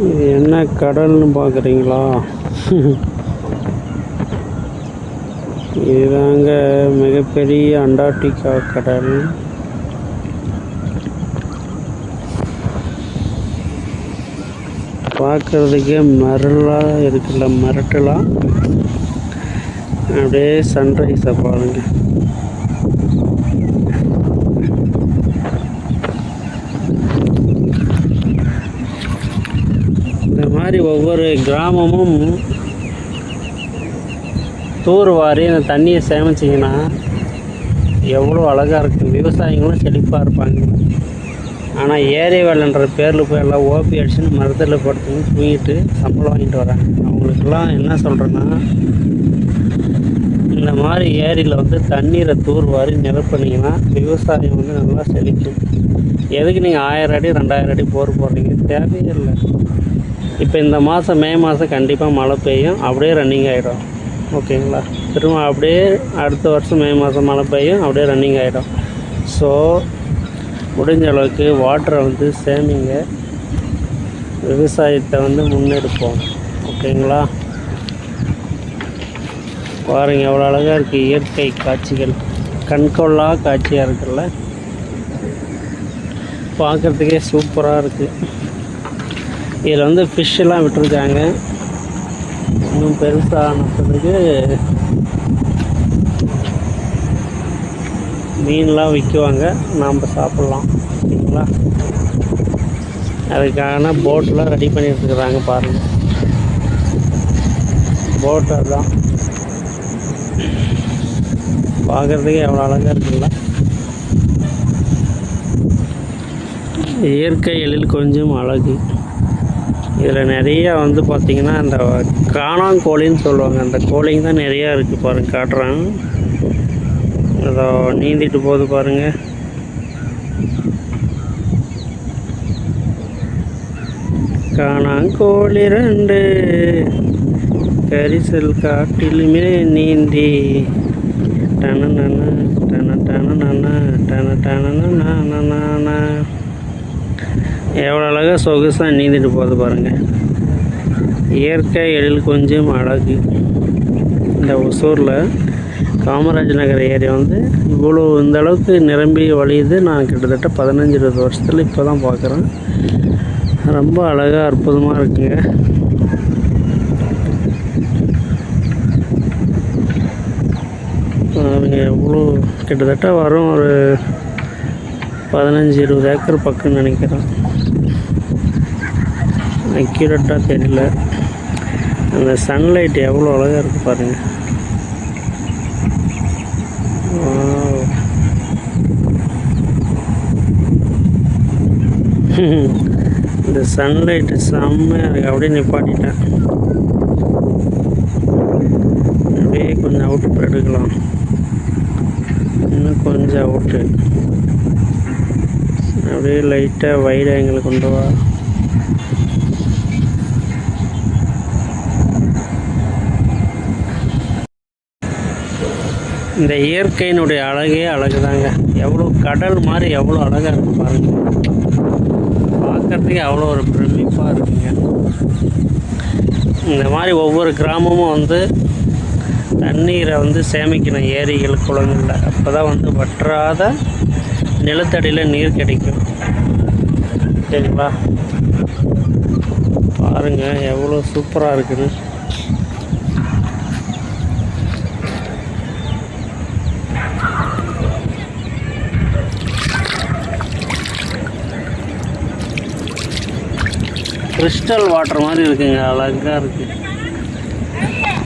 இது என்ன கடல்னு பார்க்குறீங்களா? இதுதாங்க மிகப்பெரிய அண்டார்டிகா கடல். பார்க்குறதுக்கே மிரளாக இருக்குல்ல, மிரட்டலாம். அப்படியே சன்ரைஸை பாருங்கள். இந்த மாதிரி ஒவ்வொரு கிராமமும் தூர்வாரி அந்த தண்ணியை சேமிச்சிங்கன்னா எவ்வளோ அழகாக இருக்குது. விவசாயிகளும் செழிப்பாக இருப்பாங்க. ஆனால் ஏரி வேலைன்ற பேரில் போய் எல்லாம் ஓபி அடிச்சுன்னு மரத்தில் படுத்துன்னு தூங்கிட்டு சம்பளம் வாங்கிட்டு வராங்க. அவங்களுக்கெல்லாம் என்ன சொல்கிறேன்னா, இந்த மாதிரி ஏரியில் வந்து தண்ணீரை தூர்வாரி நிரப்பினீங்கன்னா விவசாயம் வந்து நல்லா செழிக்கும். எதுக்கு நீங்கள் 1000 அடி 2000 அடி போர் போடுறீங்க? தேவையே இல்லை. இப்போ இந்த மாதம் மே மாதம் கண்டிப்பாக மழை பெய்யும், அப்படியே ரன்னிங் ஆகிடும். ஓகேங்களா? திரும்ப அப்படியே அடுத்த வருஷம் மே மாதம் மழை பெய்யும், அப்படியே ரன்னிங் ஆகிடும். ஸோ முடிஞ்ச அளவுக்கு வாட்டரை வந்து சேமிங்க, விவசாயத்தை வந்து முன்னெடுப்போம். ஓகேங்களா? பாருங்கள் எவ்வளோ அழகாக இருக்குது இயற்கை காட்சிகள். கண்கொள்ளா காட்சியாக இருக்குல்ல, பார்க்குறதுக்கே சூப்பராக இருக்குது. இதில் வந்து ஃபிஷ்ஷெல்லாம் விட்டுருக்காங்க. இன்னும் பெருசானதுக்கு மீன்லாம் விற்குவாங்க, நாம் சாப்பிட்லாம். ஓகேங்களா? அதுக்கான போட்டெலாம் ரெடி பண்ணிட்டு இருக்கிறாங்க பாருங்கள். போட்டு அதுதான் பார்க்குறதுக்கு எவ்வளோ அழகாக இருக்குல்ல. இயற்கை எழில் கொஞ்சம் அழகு. இதில் நிறையா வந்து பார்த்திங்கன்னா அந்த காணாங்கோழின்னு சொல்லுவாங்க, அந்த கோழிங்க தான் நிறையா இருக்குது பாருங்கள். காட்டுறாங்க, அதோ நீந்திட்டு போகுது பாருங்கள். காணாங்கோழி 2 கரிசல் காட்டிலுமே நீந்தி டன டன டன டன எவ்வளோ அழகாக சொகுசாக நீந்திட்டு போகுது பாருங்கள். இயற்கை எழில் கொஞ்சம் அழகு. இந்த ஒசூரில் காமராஜ் நகர் ஏரியா வந்து இவ்வளோ இந்த அளவுக்கு நிரம்பி வழியுது. நான் கிட்டத்தட்ட 15-20 வருஷத்தில் இப்போ தான் பார்க்குறேன். ரொம்ப அழகாக அற்புதமாக இருக்குங்க. அவங்க எவ்வளோ கிட்டத்தட்ட வரும், ஒரு 15-20 ஏக்கர் பக்கம்னு நினைக்கிறேன். அக்யூரேட்டாக தெரியல. அந்த சன்லைட் எவ்வளோ அழகாக இருக்குது பாருங்கள். இந்த சன்லைட்டு செம்மையாக இருக்குது. அப்படியே நிப்பாட்டிட்டேன். அப்படியே கொஞ்சம் அவுட்டு எடுக்கலாம், இன்னும் கொஞ்சம் அவுட்டு. அப்படியே லைட்டாக வைட் ஆங்கிள் கொண்டு வா. இந்த இயற்கையினுடைய அழகே அழகு தாங்க. எவ்வளோ கடல் மாதிரி எவ்வளோ அழகாக இருக்குது பாருங்கள். பார்க்குறதுக்கு அவ்வளோ ஒரு பிரமிப்பாக இருக்குங்க. இந்த மாதிரி ஒவ்வொரு கிராமமும் வந்து தண்ணீரை வந்து சேமிக்கணும் ஏரிகள் குளங்களில். அப்போ தான் வந்து வற்றாத நிலத்தடியில் நீர் கிடைக்கும். சரிங்களா? பாருங்கள் எவ்வளோ சூப்பராக இருக்குது. கிறிஸ்டல் வாட்டர் மாதிரி இருக்குங்க, அழகாக இருக்குது.